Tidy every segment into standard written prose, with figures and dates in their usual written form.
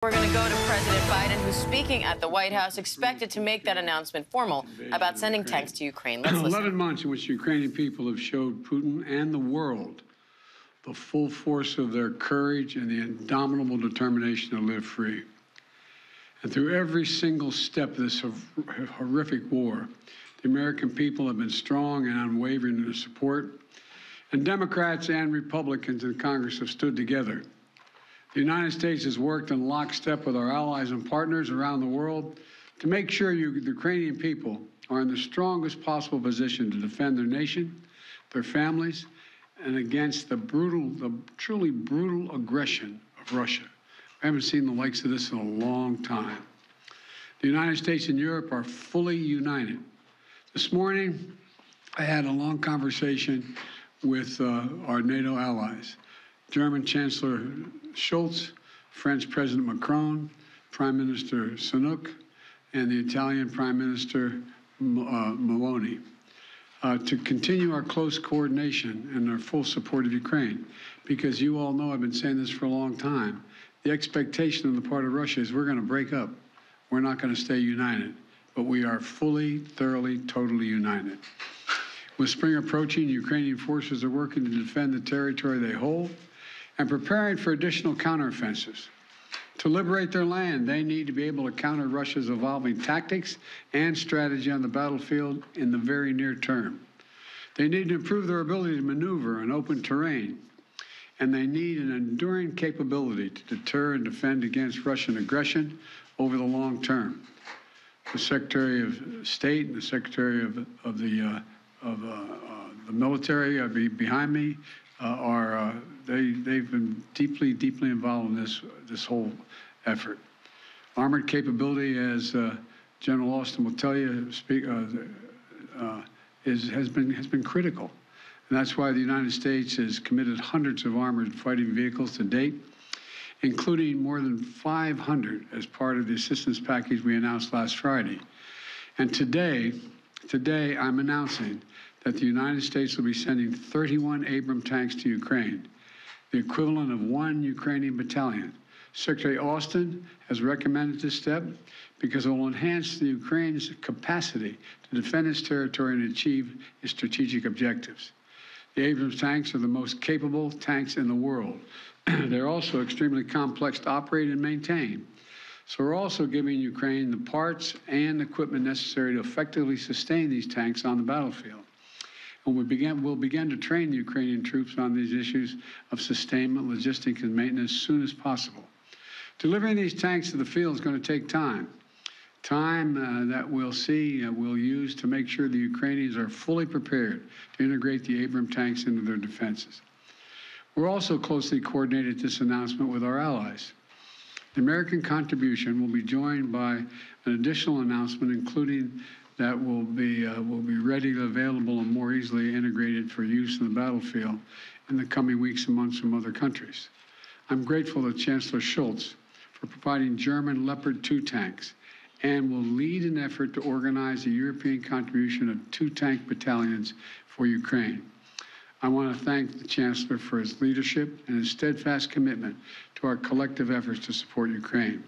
We're going to go to President Biden, who's speaking at the White House, expected to make that announcement formal about sending tanks to Ukraine. Let's listen. 11 months in which the Ukrainian people have showed Putin and the world the full force of their courage and the indomitable determination to live free. And through every single step of this horrific war, the American people have been strong and unwavering in their support, and Democrats and Republicans in Congress have stood together. The United States has worked in lockstep with our allies and partners around the world to make sure the Ukrainian people are in the strongest possible position to defend their nation, their families, and against the truly brutal aggression of Russia. We haven't seen the likes of this in a long time. The United States and Europe are fully united. This morning, I had a long conversation with our NATO allies. German Chancellor Scholz, French President Macron, Prime Minister Sunak, and the Italian Prime Minister Meloni, to continue our close coordination and our full support of Ukraine. Because you all know, I've been saying this for a long time, the expectation on the part of Russia is we're going to break up. We're not going to stay united, but we are fully, thoroughly, totally united. With spring approaching, Ukrainian forces are working to defend the territory they hold and preparing for additional counteroffensives. To liberate their land, they need to be able to counter Russia's evolving tactics and strategy on the battlefield in the very near term. They need to improve their ability to maneuver in open terrain, and they need an enduring capability to deter and defend against Russian aggression over the long term. The Secretary of State and the Secretary of the military behind me they've been deeply involved in this whole effort. Armored capability, as General Austin will tell you, has been critical, and that's why the United States has committed hundreds of armored fighting vehicles to date, including more than 500 as part of the assistance package we announced last Friday. And today I'm announcing that the United States will be sending 31 Abrams tanks to Ukraine, the equivalent of 1 Ukrainian battalion. Secretary Austin has recommended this step because it will enhance the Ukraine's capacity to defend its territory and achieve its strategic objectives. The Abrams tanks are the most capable tanks in the world. They're also extremely complex to operate and maintain. So we're also giving Ukraine the parts and equipment necessary to effectively sustain these tanks on the battlefield. And we'll begin to train the Ukrainian troops on these issues of sustainment, logistics, and maintenance as soon as possible. Delivering these tanks to the field is going to take time. That we'll use to make sure the Ukrainians are fully prepared to integrate the Abrams tanks into their defenses. We're also closely coordinated this announcement with our allies. The American contribution will be joined by an additional announcement, including that will be readily available and more easily integrated for use in the battlefield in the coming weeks and months from other countries. I'm grateful to Chancellor Scholz for providing German Leopard 2 tanks and will lead an effort to organize a European contribution of 2 tank battalions for Ukraine. I want to thank the Chancellor for his leadership and his steadfast commitment to our collective efforts to support Ukraine.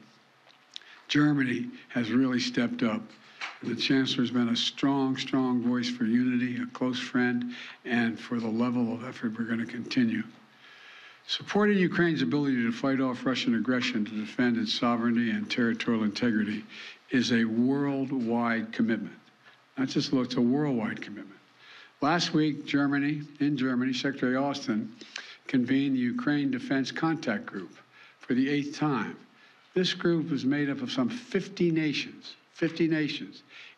Germany has really stepped up. The Chancellor has been a strong voice for unity, a close friend, and for the level of effort we're going to continue. Supporting Ukraine's ability to fight off Russian aggression to defend its sovereignty and territorial integrity is a worldwide commitment. Not just it's a worldwide commitment. Last week, in Germany, Secretary Austin convened the Ukraine Defense Contact Group for the 8th time. This group is made up of some 50 nations,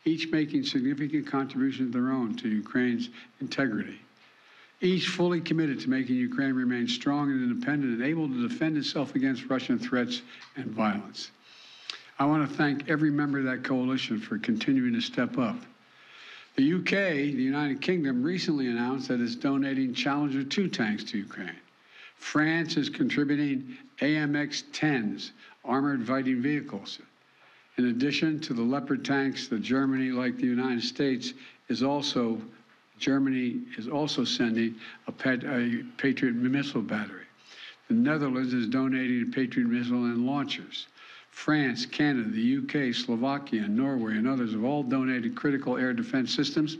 each making significant contributions of their own to Ukraine's integrity, each fully committed to making Ukraine remain strong and independent and able to defend itself against Russian threats and violence. I want to thank every member of that coalition for continuing to step up. The UK, the United Kingdom, recently announced that it's donating Challenger 2 tanks to Ukraine. France is contributing AMX-10s, armored fighting vehicles. In addition to the Leopard tanks, Germany, like the United States, Germany is also sending a Patriot missile battery. The Netherlands is donating a Patriot missile and launchers. France, Canada, the UK, Slovakia, Norway, and others have all donated critical air defense systems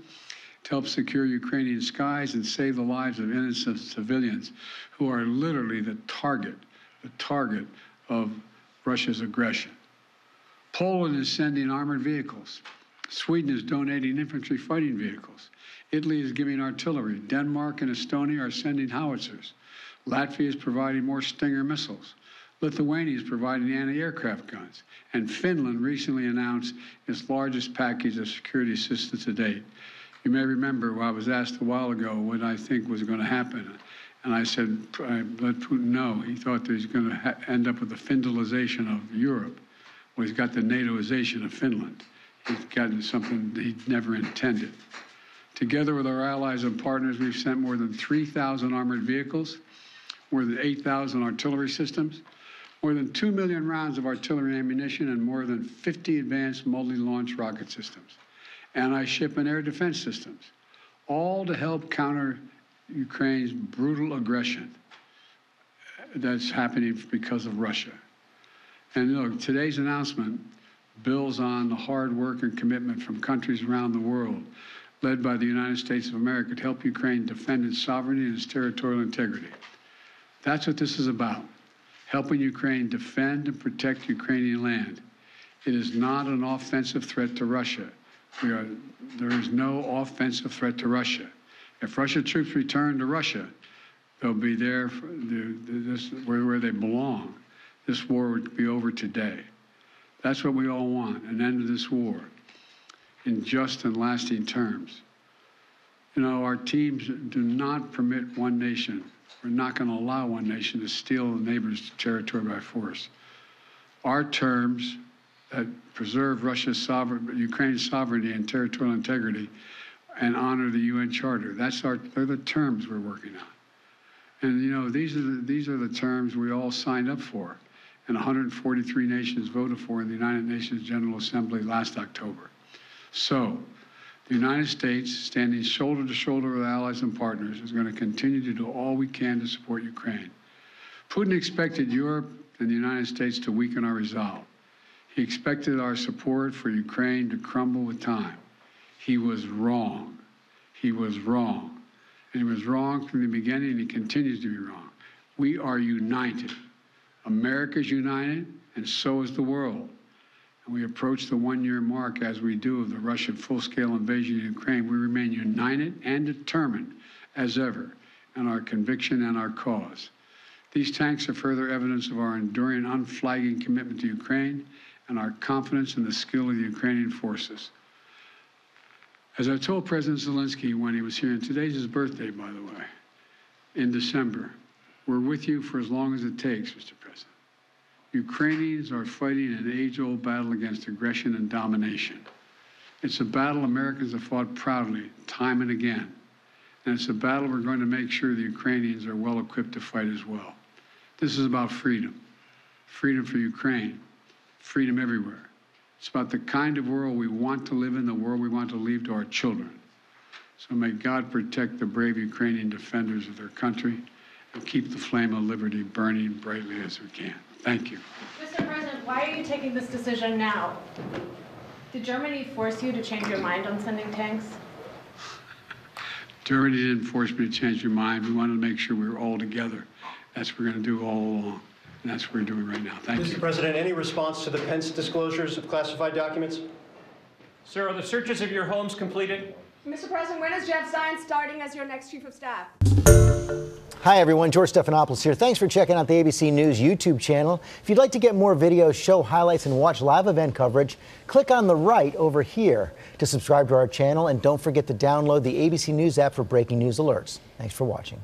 to help secure Ukrainian skies and save the lives of innocent civilians who are literally the target of Russia's aggression. Poland is sending armored vehicles. Sweden is donating infantry fighting vehicles. Italy is giving artillery. Denmark and Estonia are sending howitzers. Latvia is providing more Stinger missiles. Lithuania is providing anti-aircraft guns. And Finland recently announced its largest package of security assistance to date. You may remember I was asked a while ago what I think was going to happen. And I said, I let Putin know. He thought that he's going to end up with the Finlandization of Europe. Well, he's got the NATOization of Finland. He's gotten something he never intended. Together with our allies and partners, we've sent more than 3,000 armored vehicles, more than 8,000 artillery systems, more than 2 million rounds of artillery ammunition, and more than 50 advanced multi-launch rocket systems, anti-ship and air defense systems, all to help counter Ukraine's brutal aggression that's happening because of Russia. And look, today's announcement builds on the hard work and commitment from countries around the world, led by the United States of America, to help Ukraine defend its sovereignty and its territorial integrity. That's what this is about, helping Ukraine defend and protect Ukrainian land. It is not an offensive threat to Russia. There is no offensive threat to Russia. If Russian troops return to Russia, they'll be there where they belong. This war would be over today. That's what we all want, an end to this war in just and lasting terms. You know, our teams do not permit one nation. We're not going to allow one nation to steal a neighbor's territory by force. Our terms that preserve Ukraine's sovereignty and territorial integrity and honor the UN Charter. They're the terms we're working on. And you know, these are the terms we all signed up for, and 143 nations voted for in the United Nations General Assembly last October. So, the United States, standing shoulder to shoulder with allies and partners, is going to continue to do all we can to support Ukraine. Putin expected Europe and the United States to weaken our resolve. He expected our support for Ukraine to crumble with time. He was wrong. He was wrong. And he was wrong from the beginning, and he continues to be wrong. We are united. America's united, and so is the world. And we approach the one-year mark, as we do, of the Russian full-scale invasion of Ukraine. We remain united and determined as ever in our conviction and our cause. These tanks are further evidence of our enduring, unflagging commitment to Ukraine and our confidence in the skill of the Ukrainian forces. As I told President Zelensky when he was here, and today's his birthday, by the way, in December, we're with you for as long as it takes, Mr. President. Ukrainians are fighting an age-old battle against aggression and domination. It's a battle Americans have fought proudly, time and again. And it's a battle we're going to make sure the Ukrainians are well equipped to fight as well. This is about freedom. Freedom for Ukraine. Freedom everywhere. It's about the kind of world we want to live in, the world we want to leave to our children. So may God protect the brave Ukrainian defenders of their country and keep the flame of liberty burning brightly as we can. Thank you. Mr. President, why are you taking this decision now? Did Germany force you to change your mind on sending tanks? Germany didn't force me to change your mind. We wanted to make sure we were all together. That's what we're going to do all along. And that's what we're doing right now. Thank you. Mr. President, any response to the Pence disclosures of classified documents? Sir, are the searches of your homes completed? Mr. President, when is Jeff Zients starting as your next Chief of Staff? Hi, everyone. George Stephanopoulos here. Thanks for checking out the ABC News YouTube channel. If you'd like to get more videos, show highlights, and watch live event coverage, click on the right over here to subscribe to our channel. And don't forget to download the ABC News app for breaking news alerts. Thanks for watching.